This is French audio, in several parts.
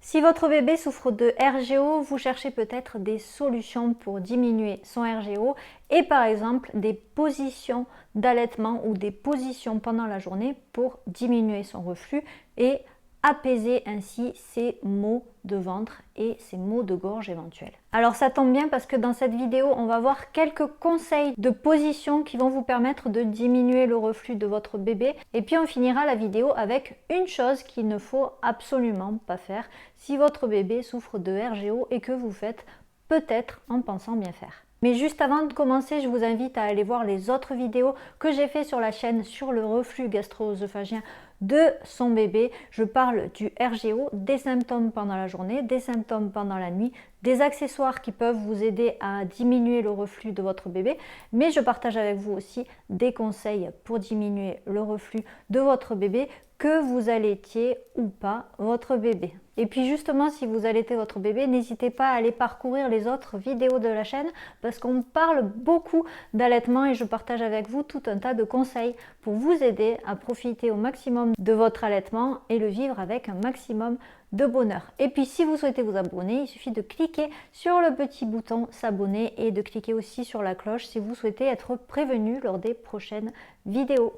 Si votre bébé souffre de RGO, vous cherchez peut-être des solutions pour diminuer son RGO et par exemple des positions d'allaitement ou des positions pendant la journée pour diminuer son reflux et apaiser ainsi ses maux de ventre et ses maux de gorge éventuels. Alors ça tombe bien parce que dans cette vidéo, on va voir quelques conseils de position qui vont vous permettre de diminuer le reflux de votre bébé. Et puis on finira la vidéo avec une chose qu'il ne faut absolument pas faire si votre bébé souffre de RGO et que vous faites peut-être en pensant bien faire. Mais juste avant de commencer, je vous invite à aller voir les autres vidéos que j'ai fait sur la chaîne sur le reflux gastro-œsophagien de son bébé. Je parle du RGO, des symptômes pendant la journée, des symptômes pendant la nuit, des accessoires qui peuvent vous aider à diminuer le reflux de votre bébé, mais je partage avec vous aussi des conseils pour diminuer le reflux de votre bébé, que vous allaitiez ou pas votre bébé. Et puis justement, si vous allaitez votre bébé, n'hésitez pas à aller parcourir les autres vidéos de la chaîne parce qu'on parle beaucoup d'allaitement et je partage avec vous tout un tas de conseils pour vous aider à profiter au maximum de votre allaitement et le vivre avec un maximum de bonheur. Et puis si vous souhaitez vous abonner, il suffit de cliquer sur le petit bouton s'abonner et de cliquer aussi sur la cloche si vous souhaitez être prévenu lors des prochaines vidéos.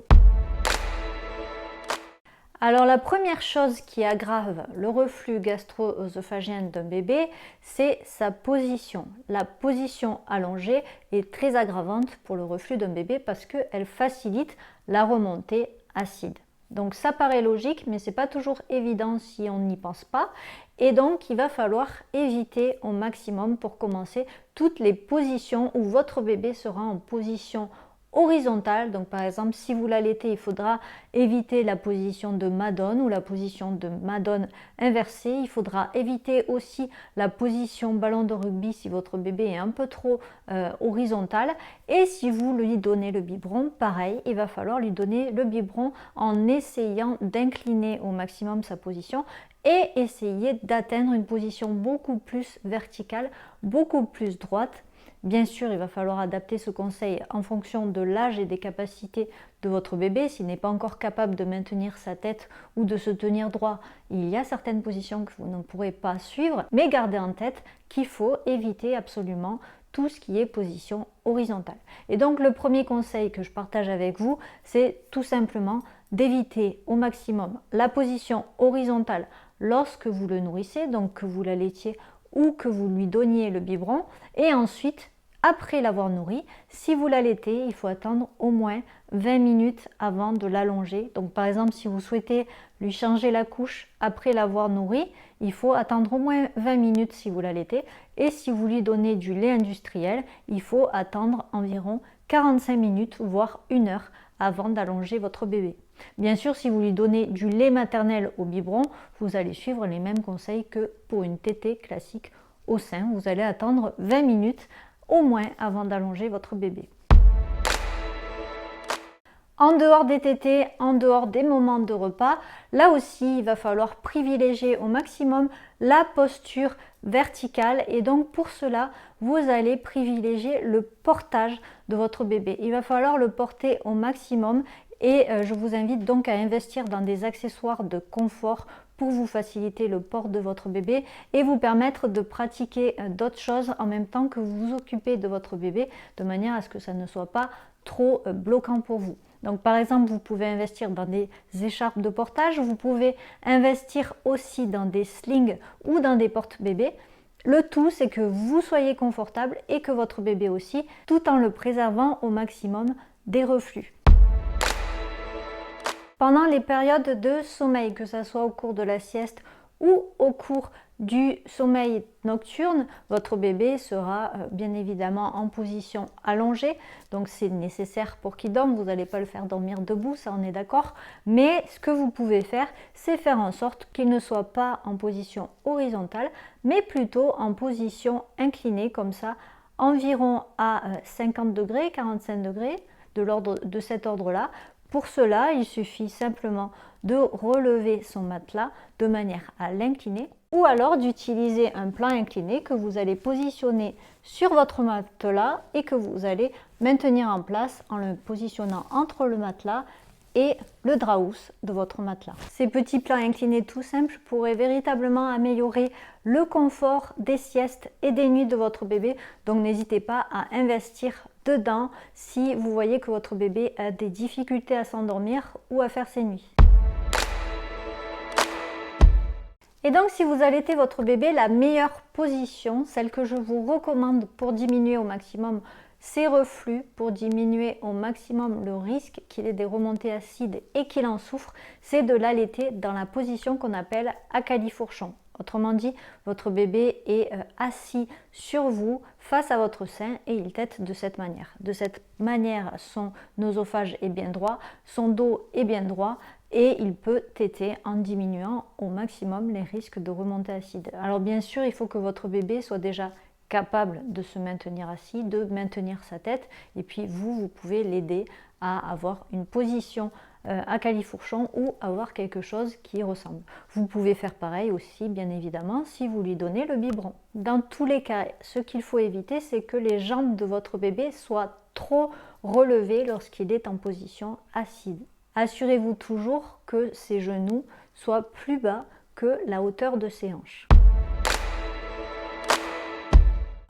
Alors la première chose qui aggrave le reflux gastro-œsophagien d'un bébé, c'est sa position. La position allongée est très aggravante pour le reflux d'un bébé parce qu'elle facilite la remontée acide. Donc ça paraît logique, mais ce n'est pas toujours évident si on n'y pense pas. Et donc il va falloir éviter au maximum pour commencer toutes les positions où votre bébé sera en position horizontale. Donc par exemple, si vous l'allaitez, il faudra éviter la position de Madone ou la position de Madone inversée. Il faudra éviter aussi la position ballon de rugby si votre bébé est un peu trop horizontal. Et si vous lui donnez le biberon, pareil, il va falloir lui donner le biberon en essayant d'incliner au maximum sa position et essayer d'atteindre une position beaucoup plus verticale, beaucoup plus droite. Bien sûr, il va falloir adapter ce conseil en fonction de l'âge et des capacités de votre bébé. S'il n'est pas encore capable de maintenir sa tête ou de se tenir droit, il y a certaines positions que vous ne pourrez pas suivre, mais gardez en tête qu'il faut éviter absolument tout ce qui est position horizontale. Et donc le premier conseil que je partage avec vous, c'est tout simplement d'éviter au maximum la position horizontale lorsque vous le nourrissez, donc que vous l'allaitiez ou que vous lui donniez le biberon. Et ensuite, après l'avoir nourri, si vous l'allaitez, il faut attendre au moins 20 minutes avant de l'allonger. Donc par exemple, si vous souhaitez lui changer la couche après l'avoir nourri, il faut attendre au moins 20 minutes si vous l'allaitez. Et si vous lui donnez du lait industriel, il faut attendre environ 45 minutes, voire 1 heure avant d'allonger votre bébé. Bien sûr, si vous lui donnez du lait maternel au biberon, vous allez suivre les mêmes conseils que pour une tétée classique au sein. Vous allez attendre 20 minutes au moins avant d'allonger votre bébé. En dehors des tétées, en dehors des moments de repas, là aussi, il va falloir privilégier au maximum la posture verticale et donc pour cela, vous allez privilégier le portage de votre bébé. Il va falloir le porter au maximum et je vous invite donc à investir dans des accessoires de confort pour vous faciliter le port de votre bébé et vous permettre de pratiquer d'autres choses en même temps que vous vous occupez de votre bébé de manière à ce que ça ne soit pas trop bloquant pour vous. Donc par exemple, vous pouvez investir dans des écharpes de portage, vous pouvez investir aussi dans des slings ou dans des porte-bébés. Le tout, c'est que vous soyez confortable et que votre bébé aussi, tout en le préservant au maximum des reflux. Pendant les périodes de sommeil, que ce soit au cours de la sieste ou au cours du sommeil nocturne, votre bébé sera bien évidemment en position allongée, donc c'est nécessaire pour qu'il dorme. Vous n'allez pas le faire dormir debout, ça on est d'accord, mais ce que vous pouvez faire, c'est faire en sorte qu'il ne soit pas en position horizontale, mais plutôt en position inclinée, comme ça, environ à 50 degrés, 45 degrés, de cet ordre-là. Pour cela, il suffit simplement de relever son matelas de manière à l'incliner ou alors d'utiliser un plan incliné que vous allez positionner sur votre matelas et que vous allez maintenir en place en le positionnant entre le matelas et le drap housse de votre matelas. Ces petits plats inclinés tout simples pourraient véritablement améliorer le confort des siestes et des nuits de votre bébé, donc n'hésitez pas à investir dedans si vous voyez que votre bébé a des difficultés à s'endormir ou à faire ses nuits. Et donc si vous allaitez votre bébé, la meilleure position, celle que je vous recommande pour diminuer au maximum ces reflux, pour diminuer au maximum le risque qu'il ait des remontées acides et qu'il en souffre, c'est de l'allaiter dans la position qu'on appelle à califourchon. Autrement dit, votre bébé est assis sur vous, face à votre sein, et il tète de cette manière. De cette manière, son oesophage est bien droit, son dos est bien droit, et il peut téter en diminuant au maximum les risques de remontée acide. Alors bien sûr, il faut que votre bébé soit déjà capable de se maintenir assis, de maintenir sa tête, et puis vous pouvez l'aider à avoir une position à califourchon ou avoir quelque chose qui ressemble. Vous pouvez faire pareil aussi, bien évidemment, si vous lui donnez le biberon. Dans tous les cas, ce qu'il faut éviter, c'est que les jambes de votre bébé soient trop relevées lorsqu'il est en position assise. Assurez-vous toujours que ses genoux soient plus bas que la hauteur de ses hanches.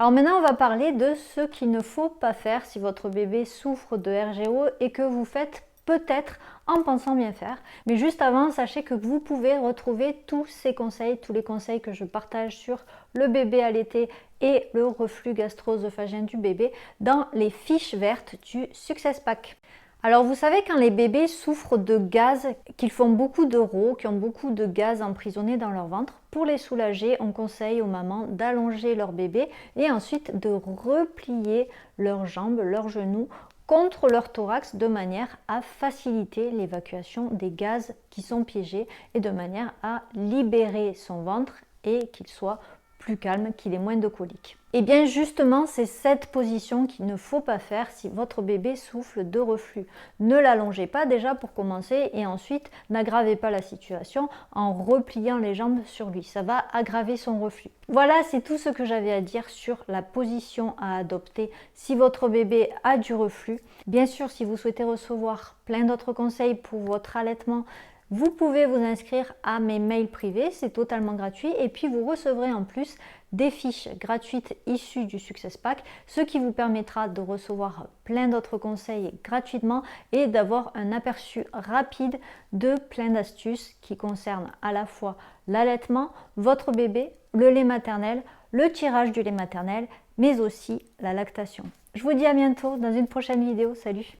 Alors maintenant, on va parler de ce qu'il ne faut pas faire si votre bébé souffre de RGO et que vous faites peut-être en pensant bien faire. Mais juste avant, sachez que vous pouvez retrouver tous ces conseils, tous les conseils que je partage sur le bébé allaité et le reflux gastro-œsophagien du bébé dans les fiches vertes du Success Pack. Alors vous savez, quand les bébés souffrent de gaz, qu'ils font beaucoup de rots, qui ont beaucoup de gaz emprisonné dans leur ventre, pour les soulager, on conseille aux mamans d'allonger leur bébé et ensuite de replier leurs jambes, leurs genoux contre leur thorax de manière à faciliter l'évacuation des gaz qui sont piégés et de manière à libérer son ventre et qu'il soit plus calme, qu'il ait moins de coliques. Et bien justement, c'est cette position qu'il ne faut pas faire si votre bébé souffre de reflux. Ne l'allongez pas déjà pour commencer et ensuite n'aggravez pas la situation en repliant les jambes sur lui. Ça va aggraver son reflux. Voilà, c'est tout ce que j'avais à dire sur la position à adopter si votre bébé a du reflux. Bien sûr, si vous souhaitez recevoir plein d'autres conseils pour votre allaitement, vous pouvez vous inscrire à mes mails privés, c'est totalement gratuit et puis vous recevrez en plus des fiches gratuites issues du Success Pack, ce qui vous permettra de recevoir plein d'autres conseils gratuitement et d'avoir un aperçu rapide de plein d'astuces qui concernent à la fois l'allaitement, votre bébé, le lait maternel, le tirage du lait maternel, mais aussi la lactation. Je vous dis à bientôt dans une prochaine vidéo. Salut!